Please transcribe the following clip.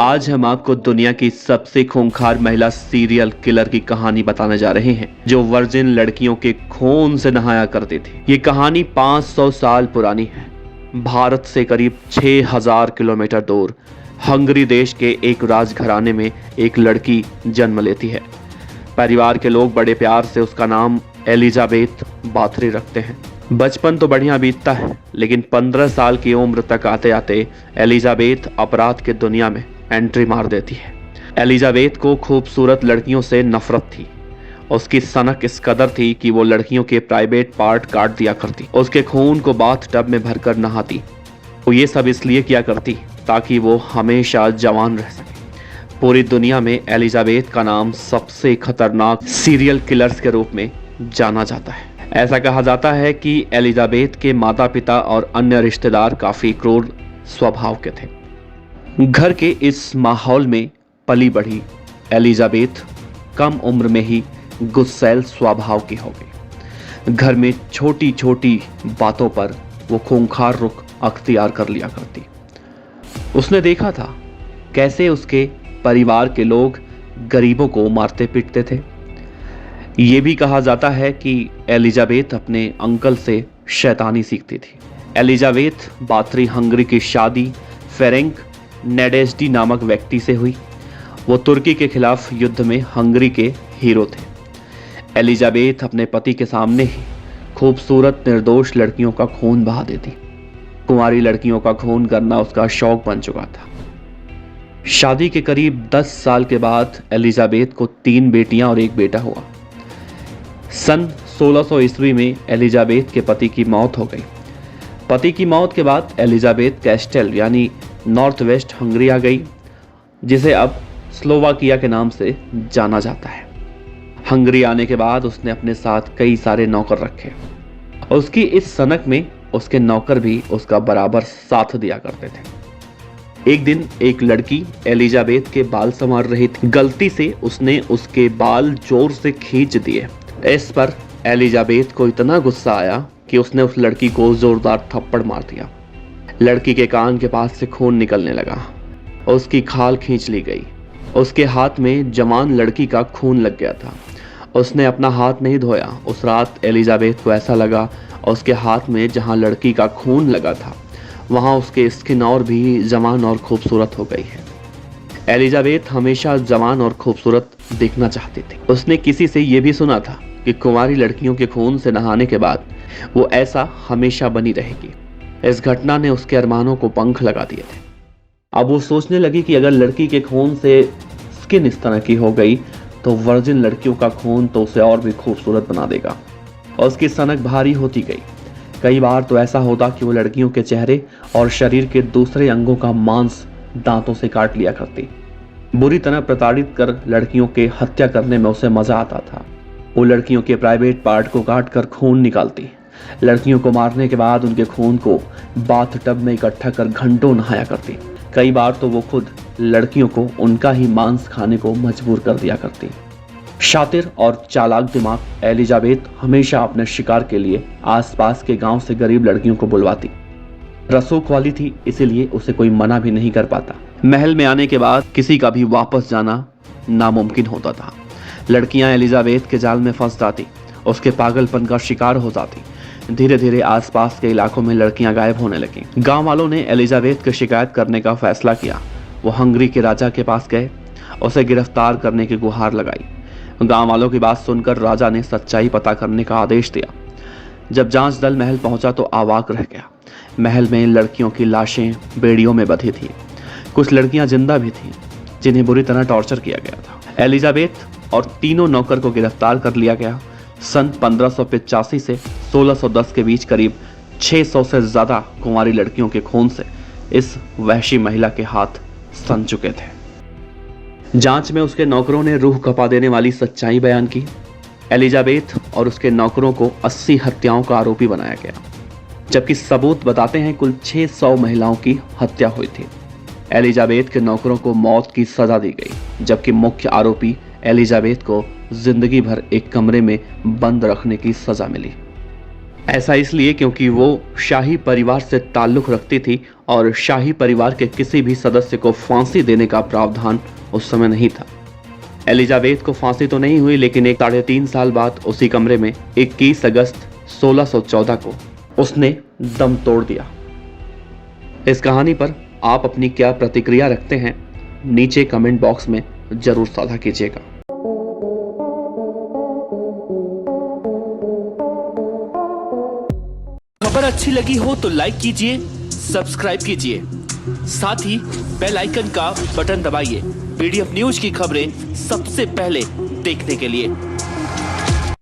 आज हम आपको दुनिया की सबसे खूंखार महिला सीरियल किलर की कहानी बताने जा रहे हैं, जो वर्जिन लड़कियों के खून से नहाया करती थी। ये कहानी 500 साल पुरानी है। भारत से करीब 6000 किलोमीटर दूर हंगरी देश के एक राजघराने में एक लड़की जन्म लेती है। परिवार के लोग बड़े प्यार से उसका नाम एलिजाबेथ बाथरी रखते हैं। बचपन तो बढ़िया बीतता है, लेकिन 15 साल की उम्र तक आते आते एलिजाबेथ अपराध की दुनिया में एंट्री मार देती है। एलिजाबेथ को खूबसूरत लड़कियों से नफरत थी। उसकी सनक इस कदर थी कि वो लड़कियों के प्राइवेट पार्ट काट दिया करती, उसके खून को बाथ टब में भरकर नहाती। वो ये सब इसलिए किया करती ताकि वो हमेशा जवान रह सके। पूरी दुनिया में एलिजाबेथ का नाम सबसे खतरनाक सीरियल किलर्स के रूप में जाना जाता है। ऐसा कहा जाता है कि एलिजाबेथ के माता पिता और अन्य रिश्तेदार काफी क्रूर स्वभाव के थे। घर के इस माहौल में पली बढ़ी एलिजाबेथ कम उम्र में ही गुस्सैल स्वभाव की हो गई। घर में छोटी छोटी बातों पर वो खूंखार रुख अख्तियार कर लिया करती। उसने देखा था कैसे उसके परिवार के लोग गरीबों को मारते पीटते थे। ये भी कहा जाता है कि एलिजाबेथ अपने अंकल से शैतानी सीखती थी। एलिजाबेथ बाथरी हंगरी की शादी फेरेंक नेडेस्डी नामक व्यक्ति से हुई। वो तुर्की के खिलाफ युद्ध में हंगरी के हीरो थे। एलिजाबेथ अपने पति के सामने ही खूबसूरत निर्दोष लड़कियों का खून बहा देती। कुंवारी लड़कियों का खून करना उसका शौक बन चुका था। शादी के करीब 10 साल के बाद एलिजाबेथ को 3 बेटियां और 1 बेटा हुआ। सन 1600 ईस्वी में एलिजाबेथ के पति की मौत हो गई। पति की मौत के बाद एलिजाबेथ कैस्टेल यानी नॉर्थ वेस्ट हंगरी आ गई, जिसे अब स्लोवाकिया के नाम से जाना जाता है। हंगरी आने के बाद उसने अपने साथ कई सारे नौकर रखे। उसकी इस सनक में उसके नौकर भी उसका बराबर साथ दिया करते थे। एक दिन एक लड़की एलिजाबेथ के बाल संवार रही थी। गलती से उसने उसके बाल जोर से खींच दिए। इस पर एलिजाबेथ को इतना गुस्सा आया कि उसने उस लड़की को जोरदार थप्पड़ मार दिया। लड़की के कान के पास से खून निकलने लगा। उसकी खाल खींच ली गई। उसके हाथ में जवान लड़की का खून लग गया था। उसने अपना हाथ नहीं धोया। उस रात एलिजाबेथ को ऐसा लगा उसके हाथ में जहां लड़की का खून लगा था वहां उसके स्किन और भी जवान और खूबसूरत हो गई है। एलिजाबेथ हमेशा जवान और खूबसूरत दिखना चाहती थी। उसने किसी से यह भी सुना था कि कुंवारी लड़कियों के खून से नहाने के बाद वो ऐसा हमेशा बनी रहेगी। इस घटना ने उसके अरमानों को पंख लगा दिए थे। अब वो सोचने लगी कि अगर लड़की के खून से स्किन इस तरह की हो गई तो वर्जिन लड़कियों का खून तो उसे और भी खूबसूरत बना देगा। और उसकी सनक भारी होती गई। कई बार तो ऐसा होता कि वो लड़कियों के चेहरे और शरीर के दूसरे अंगों का मांस दांतों से काट लिया करती। बुरी तरह प्रताड़ित कर लड़कियों के हत्या करने में उसे मजा आता था। वो लड़कियों के प्राइवेट पार्ट को काट कर खून निकालती। लड़कियों को मारने के बाद उनके खून को बाथ टब में इकट्ठा कर घंटों नहाया करती। कई बार तो वो खुद लड़कियों को उनका ही मांस खाने को मजबूर कर दिया करती। शातिर और चालाक दिमाग एलिजाबेथ हमेशा अपने शिकार के लिए आसपास के गांव से गरीब लड़कियों को बुलवाती। रसूख वाली थी, इसीलिए उसे कोई मना भी नहीं कर पाता। महल में आने के बाद किसी का भी वापस जाना नामुमकिन होता था। लड़कियां एलिजाबेथ के जाल में फंस जाती, उसके पागलपन का शिकार हो जाती। धीरे धीरे आसपास के इलाकों में लड़कियां गायब होने लगी। गांव वालों ने एलिजाबेथ की शिकायत करने का फैसला किया। वो हंगरी के राजा के पास गए, उसे गिरफ्तार करने की गुहार लगाई। गांव वालों की बात सुनकर राजा ने सच्चाई पता करने का आदेश दिया। जब जांच दल महल पहुंचा तो अवाक रह गया। महल में लड़कियों की लाशें बेड़ियों में बंधी थी। कुछ लड़कियां जिंदा भी थीं, जिन्हें बुरी तरह टॉर्चर किया गया था। एलिजाबेथ और तीनों नौकर को गिरफ्तार कर लिया गया। सन 1585 से 1610 के बीच करीब 600 से ज्यादा कुंवारी लड़कियों के खून से इस वहशी महिला के हाथ सन चुके थे। जांच में उसके नौकरों ने रूह कपा देने वाली सच्चाई बयान की। एलिजाबेथ और उसके नौकरों को 80 हत्याओं का आरोपी बनाया गया, जबकि सबूत बताते हैं कुल 600 महिलाओं की हत्या हुई थी। एलिजाबेथ के नौकरों को मौत की सजा दी गई, जबकि मुख्य आरोपी एलिजाबेथ को जिंदगी भर एक कमरे में बंद रखने की सजा मिली। ऐसा इसलिए क्योंकि वो शाही परिवार से ताल्लुक रखती थी और शाही परिवार के किसी भी सदस्य को फांसी देने का प्रावधान उस समय नहीं था। एलिजाबेथ को फांसी तो नहीं हुई, लेकिन एक 3.5 साल बाद उसी कमरे में 21 अगस्त 1614 को उसने दम तोड़ दिया। इस कहानी पर आप अपनी क्या प्रतिक्रिया रखते हैं, नीचे कमेंट बॉक्स में जरूर साझा कीजिएगा। खबर अच्छी लगी हो तो लाइक कीजिए, सब्सक्राइब कीजिए, साथ ही बेल आइकन का बटन दबाइए पीडीएफ न्यूज की खबरें सबसे पहले देखने के लिए।